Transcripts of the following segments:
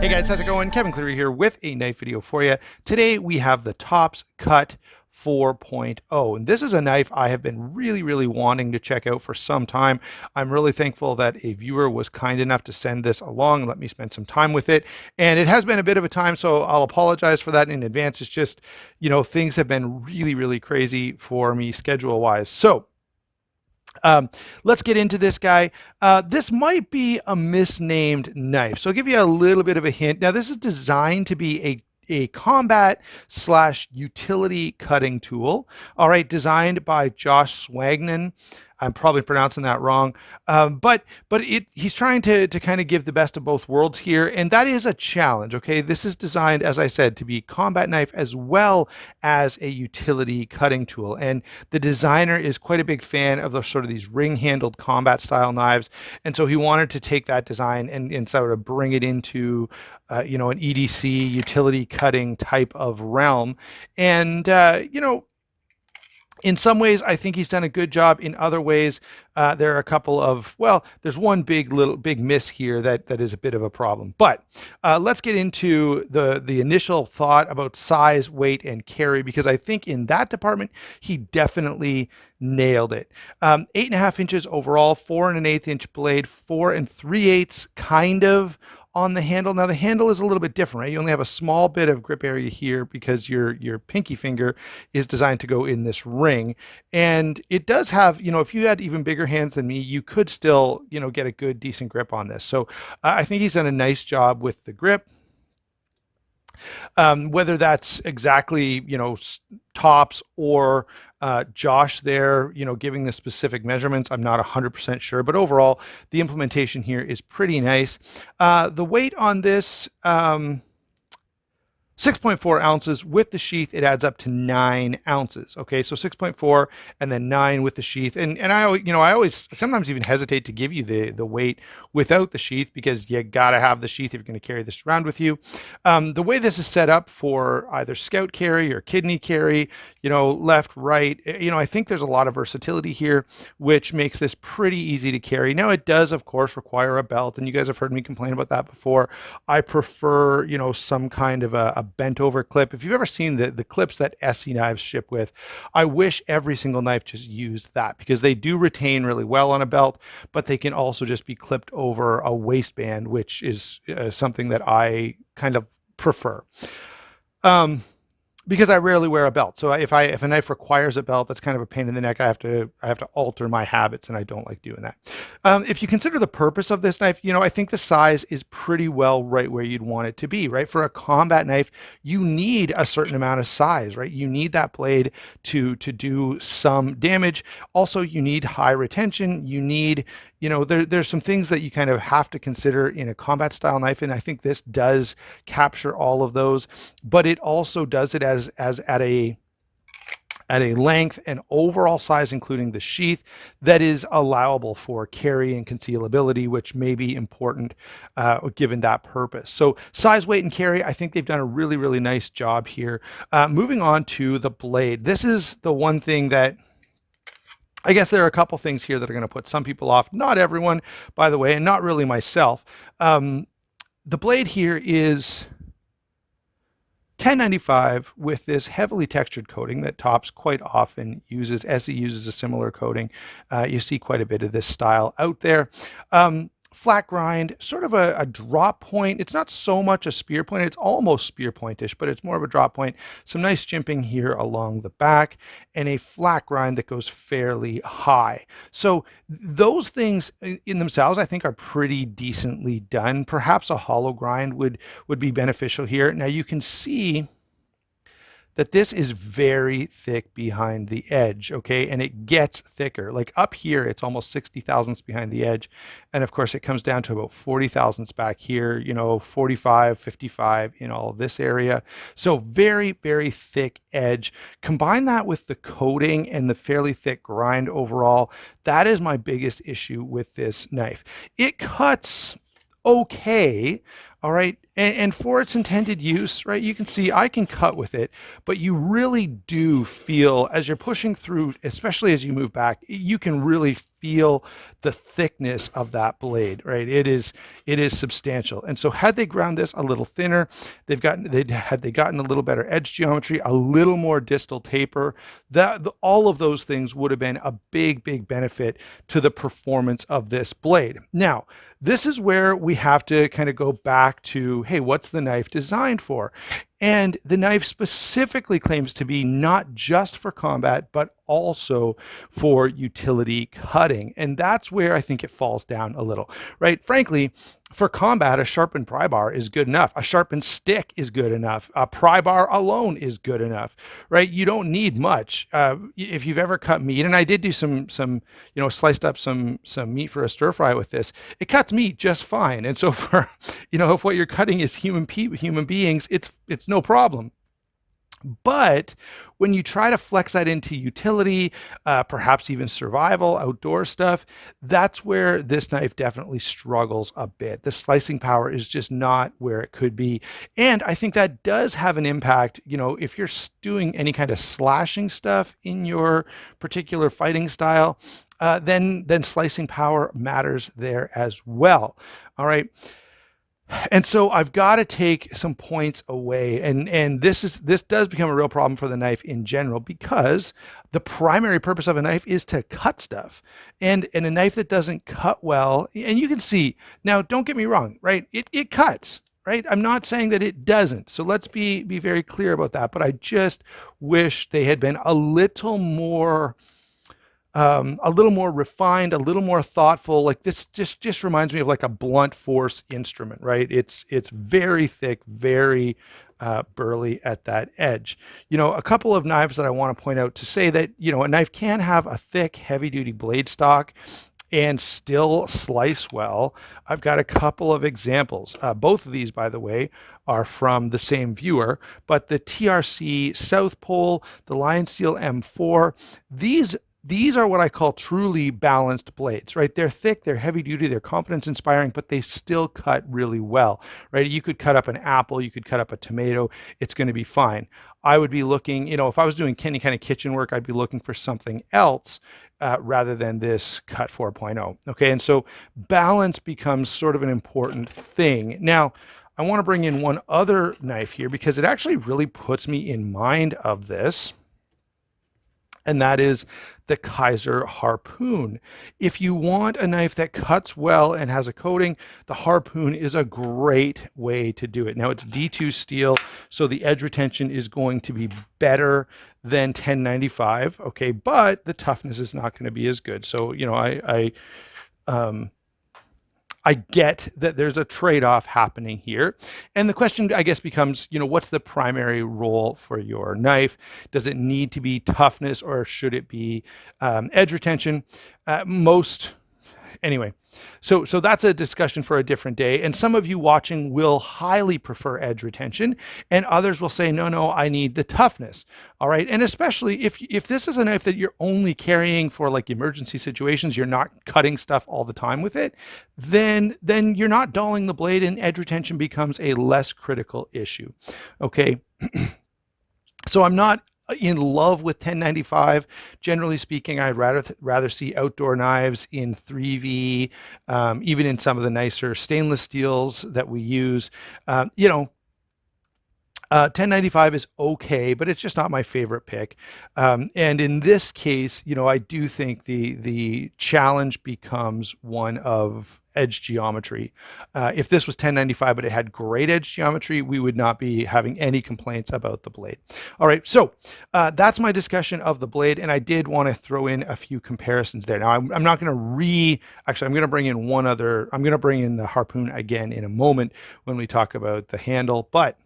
Hey guys, how's it going? Kevin Cleary here with a knife video for you. Today we have the Tops Cut 4.0, and this is a knife I have been really wanting to check out for some time. I'm really thankful that a viewer was kind enough to send this along and let me spend some time with it. And it has been a bit of a time, so I'll apologize for that in advance. It's just, things have been really crazy for me schedule-wise. So let's get into this guy. This might be a misnamed knife, so I'll give you a little bit of a hint. Now, this is designed to be a combat slash utility cutting tool. All right, designed by Josh Swagnan. I'm probably pronouncing that wrong, but he's trying to kind of give the best of both worlds here, and that is a challenge. Okay, this is designed, as I said, to be a combat knife as well as a utility cutting tool, and the designer is quite a big fan of the sort of these ring-handled combat style knives, and so he wanted to take that design and sort of bring it into an EDC utility cutting type of realm, and in some ways, I think he's done a good job. In other ways, there are a couple of, there's one big miss here that is a bit of a problem. But let's get into the initial thought about size, weight, and carry, because I think in that department, he definitely nailed it. 8.5 inches overall, 4 1/8 inch blade, 4 3/8 kind of on the handle. Now the handle is a little bit different, right? You only have a small bit of grip area here because your pinky finger is designed to go in this ring. And it does have, if you had even bigger hands than me, you could still, get a good, decent grip on this. So I think he's done a nice job with the grip. Whether that's exactly, Tops or Josh there, giving the specific measurements, I'm not 100% sure, but overall, the implementation here is pretty nice. The weight on this, 6.4 ounces. With the sheath, it adds up to 9 ounces. Okay, so 6.4 and then 9 with the sheath. And I always sometimes even hesitate to give you the weight without the sheath, because you gotta have the sheath if you're going to carry this around with you. The way this is set up for either scout carry or kidney carry, left, right, I think there's a lot of versatility here, which makes this pretty easy to carry. Now, it does, of course, require a belt, and you guys have heard me complain about that before. I prefer, some kind of a bent over clip. If you've ever seen the clips that SE knives ship with, I wish every single knife just used that, because they do retain really well on a belt, but they can also just be clipped over a waistband, which is something that I kind of prefer. Because I rarely wear a belt. So if a knife requires a belt, that's kind of a pain in the neck. I have to alter my habits, and I don't like doing that. If you consider the purpose of this knife, I think the size is pretty well right where you'd want it to be, right? For a combat knife, you need a certain amount of size, right? You need that blade to do some damage. Also, you need high retention. You need, there's some things that you kind of have to consider in a combat style knife, and I think this does capture all of those, but it also does it as at a length and overall size, including the sheath, that is allowable for carry and concealability, which may be important given that purpose. So size, weight, and carry, I think they've done a really nice job here. Moving on to the blade. This is the one thing that I guess there are a couple things here that are going to put some people off. Not everyone, by the way, and not really myself. The blade here is 1095 with this heavily textured coating that Tops quite often uses. SE uses a similar coating. You see quite a bit of this style out there. Flat grind, sort of a drop point. It's not so much a spear point. It's almost spear pointish, but it's more of a drop point. Some nice jimping here along the back, and a flat grind that goes fairly high. So those things in themselves, I think, are pretty decently done. Perhaps a hollow grind would be beneficial here. Now you can see that this is very thick behind the edge, okay? And it gets thicker. Like up here, it's almost 60 thousandths behind the edge. And of course, it comes down to about 40 thousandths back here, 45, 55 in all of this area. So very thick edge. Combine that with the coating and the fairly thick grind overall. That is my biggest issue with this knife. It cuts okay, all right, and for its intended use, right, you can see I can cut with it, but you really do feel as you're pushing through, especially as you move back, you can really feel the thickness of that blade, right? It is substantial. And so had they ground this a little thinner, had they gotten a little better edge geometry, a little more distal taper, all of those things would have been a big benefit to the performance of this blade. Now, this is where we have to kind of go back to, hey, what's the knife designed for? And the knife specifically claims to be not just for combat, but also for utility cutting. And that's where I think it falls down a little, right? Frankly, for combat, a sharpened pry bar is good enough. A sharpened stick is good enough. A pry bar alone is good enough, right? You don't need much. If you've ever cut meat, and I did do some, sliced up some meat for a stir fry with this, it cuts meat just fine. And so for, if what you're cutting is human beings, it's no problem. But when you try to flex that into utility, perhaps even survival, outdoor stuff, that's where this knife definitely struggles a bit. The slicing power is just not where it could be. And I think that does have an impact, if you're doing any kind of slashing stuff in your particular fighting style, then slicing power matters there as well. All right. And so I've got to take some points away, and this does become a real problem for the knife in general, because the primary purpose of a knife is to cut stuff, and a knife that doesn't cut well, and you can see now, don't get me wrong, right? It cuts, right? I'm not saying that it doesn't. So let's be very clear about that. But I just wish they had been a little more refined, a little more thoughtful. Like this just reminds me of like a blunt force instrument, right? It's very thick, very burly at that edge. A couple of knives that I want to point out to say that, a knife can have a thick, heavy duty blade stock and still slice well. I've got a couple of examples. Both of these, by the way, are from the same viewer, but the TRC South Pole, the Lion Steel M4, these are what I call truly balanced blades, right? They're thick, they're heavy duty, they're confidence inspiring, but they still cut really well, right? You could cut up an apple, you could cut up a tomato, it's going to be fine. I would be looking, if I was doing any kind of kitchen work, I'd be looking for something else rather than this cut 4.0. Okay, and so balance becomes sort of an important thing. Now, I want to bring in one other knife here because it actually really puts me in mind of this, and that is the Kaiser Harpoon. If you want a knife that cuts well and has a coating, the Harpoon is a great way to do it. Now, it's D2 steel, so the edge retention is going to be better than 1095, okay, but the toughness is not going to be as good. So, I get that there's a trade-off happening here. And the question, I guess, becomes, what's the primary role for your knife? Does it need to be toughness, or should it be edge retention? Anyway, so that's a discussion for a different day. And some of you watching will highly prefer edge retention, and others will say, no, I need the toughness. All right. And especially if this is a knife that you're only carrying for like emergency situations, you're not cutting stuff all the time with it, then you're not dulling the blade, and edge retention becomes a less critical issue. Okay. So I'm not in love with 1095. Generally speaking, I'd rather see outdoor knives in 3V, even in some of the nicer stainless steels that we use. 1095 is okay, but it's just not my favorite pick. And in this case, I do think the challenge becomes one of edge geometry. If this was 1095 but it had great edge geometry, we would not be having any complaints about the blade. All right, so that's my discussion of the blade, and I did want to throw in a few comparisons there. Now, I'm not going to actually, I'm going to bring in I'm going to bring in the Harpoon again in a moment when we talk about the handle, but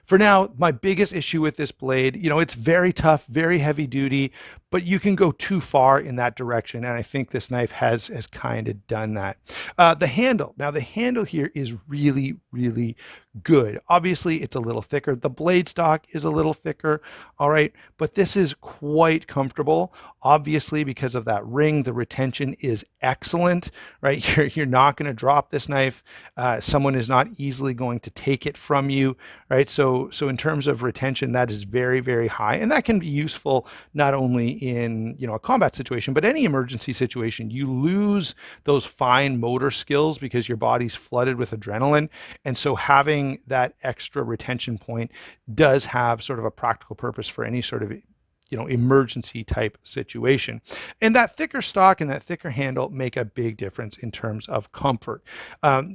for now, my biggest issue with this blade, it's very tough, very heavy duty, but you can go too far in that direction, and I think this knife has kind of done that. The handle. Now, the handle here is really, really good. Obviously, it's a little thicker. The blade stock is a little thicker, all right, but this is quite comfortable. Obviously, because of that ring, the retention is excellent, right? You're not going to drop this knife. Someone is not easily going to take it from you, right? So So in terms of retention, that is very, very high, and that can be useful not only in, a combat situation, but any emergency situation. You lose those fine motor skills because your body's flooded with adrenaline, and so having that extra retention point does have sort of a practical purpose for any sort of emergency type situation. And that thicker stock and that thicker handle make a big difference in terms of comfort.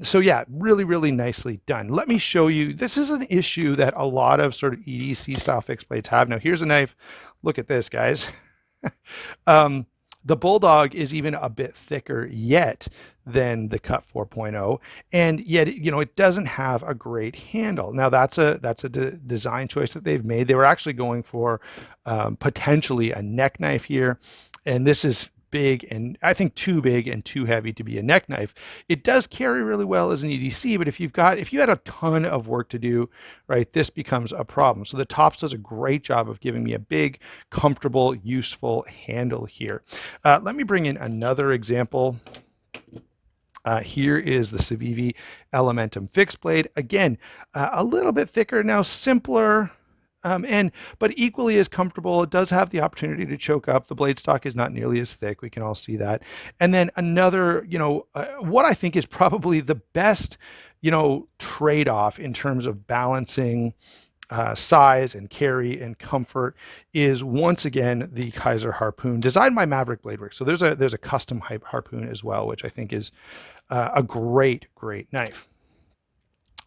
So yeah, really, really nicely done. Let me show you. This is an issue that a lot of sort of EDC style fixed blades have. Now here's a knife. Look at this, guys. The Bulldog is even a bit thicker yet than the Cut 4.0, and yet it doesn't have a great handle. Now that's a design choice that they've made. They were actually going for potentially a neck knife here, and this is big, and I think too big and too heavy to be a neck knife. It does carry really well as an EDC, but if you had a ton of work to do, right, this becomes a problem. So the Tops does a great job of giving me a big, comfortable, useful handle here. Let me bring in another example. Here is the Civivi Elementum fixed blade. Again, a little bit thicker now, simpler, but equally as comfortable. It does have the opportunity to choke up. The blade stock is not nearly as thick. We can all see that. And then another, what I think is probably the best, trade-off in terms of balancing size and carry and comfort is once again the Kaiser Harpoon, designed by Maverick Blade Works. So there's a custom harpoon as well, which I think is a great knife.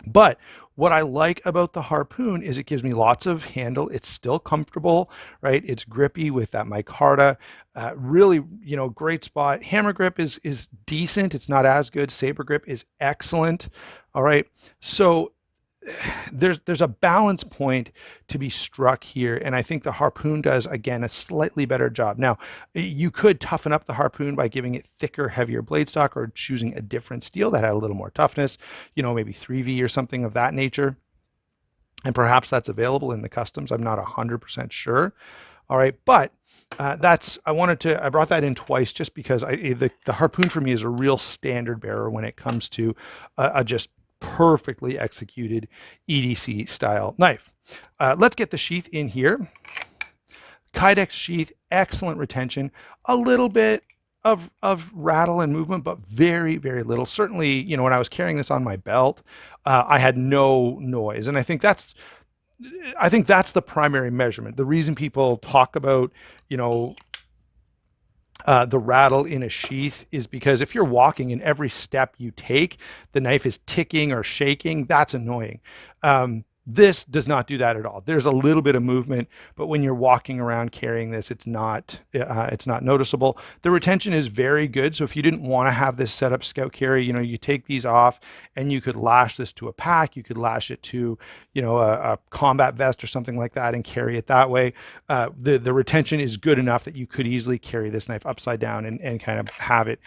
But what I like about the Harpoon is it gives me lots of handle. It's still comfortable, right? It's grippy with that micarta. Really, great spot. Hammer grip is decent. It's not as good. Saber grip is excellent. All right. So there's a balance point to be struck here, and I think the Harpoon does, again, a slightly better job. Now, you could toughen up the Harpoon by giving it thicker, heavier blade stock, or choosing a different steel that had a little more toughness, maybe 3V or something of that nature, and perhaps that's available in the customs. I'm not 100% sure. All right, but I brought that in twice just because the Harpoon for me is a real standard bearer when it comes to a just perfectly executed EDC style knife. Let's get the sheath in here. Kydex sheath, excellent retention, a little bit of rattle and movement, but very, very little. Certainly, when I was carrying this on my belt, I had no noise, and I think that's the primary measurement. The reason people talk about, the rattle in a sheath is because if you're walking and every step you take, the knife is ticking or shaking, that's annoying. This does not do that at all. There's a little bit of movement, but when you're walking around carrying this, it's not noticeable. The retention is very good. So if you didn't want to have this set up scout carry, you take these off and you could lash this to a pack. You could lash it to, a combat vest or something like that and carry it that way. The retention is good enough that you could easily carry this knife upside down and kind of have it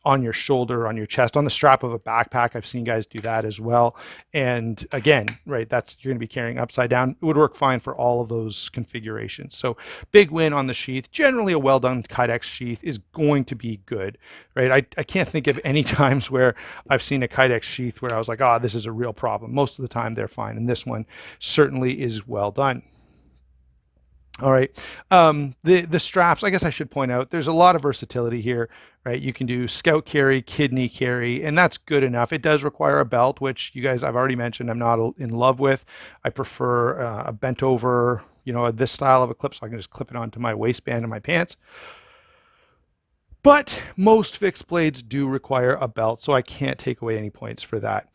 on your shoulder, on your chest, on the strap of a backpack. I've seen guys do that as well. And again, right, you're going to be carrying upside down. It would work fine for all of those configurations. So big win on the sheath. Generally, a well-done Kydex sheath is going to be good, right? I can't think of any times where I've seen a Kydex sheath where I was like, this is a real problem. Most of the time, they're fine. And this one certainly is well done. All right. The straps, I guess I should point out, there's a lot of versatility here, right? You can do scout carry, kidney carry, and that's good enough. It does require a belt, which you guys, I've already mentioned, I'm not in love with. I prefer a bent over, this style of a clip, so I can just clip it onto my waistband and my pants. But most fixed blades do require a belt, so I can't take away any points for that.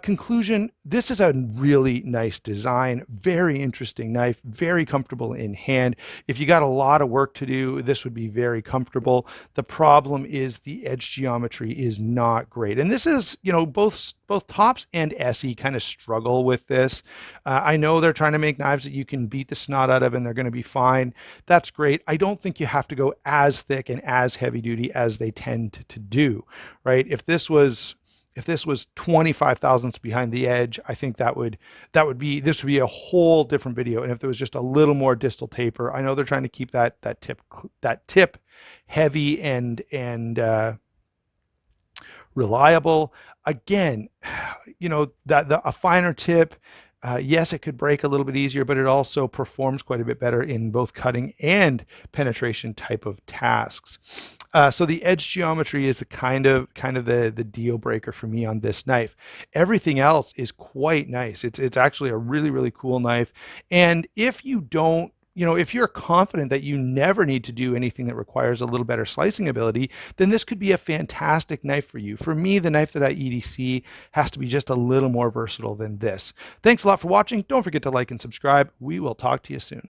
Conclusion, this is a really nice design, very interesting knife, very comfortable in hand. If you got a lot of work to do, this would be very comfortable. The problem is the edge geometry is not great. And this is, both Tops and SE kind of struggle with this. I know they're trying to make knives that you can beat the snot out of and they're going to be fine. That's great. I don't think you have to go as thick and as heavy duty as they tend to do, right? If this was 25 thousandths behind the edge, I think this would be a whole different video. And if there was just a little more distal taper, I know they're trying to keep that tip heavy and reliable. Again, a finer tip Yes, it could break a little bit easier, but it also performs quite a bit better in both cutting and penetration type of tasks. So the edge geometry is the kind of the deal breaker for me on this knife. Everything else is quite nice. It's actually a really cool knife. And if you don't, if you're confident that you never need to do anything that requires a little better slicing ability, then this could be a fantastic knife for you. For me, the knife that I EDC has to be just a little more versatile than this. Thanks a lot for watching. Don't forget to like and subscribe. We will talk to you soon.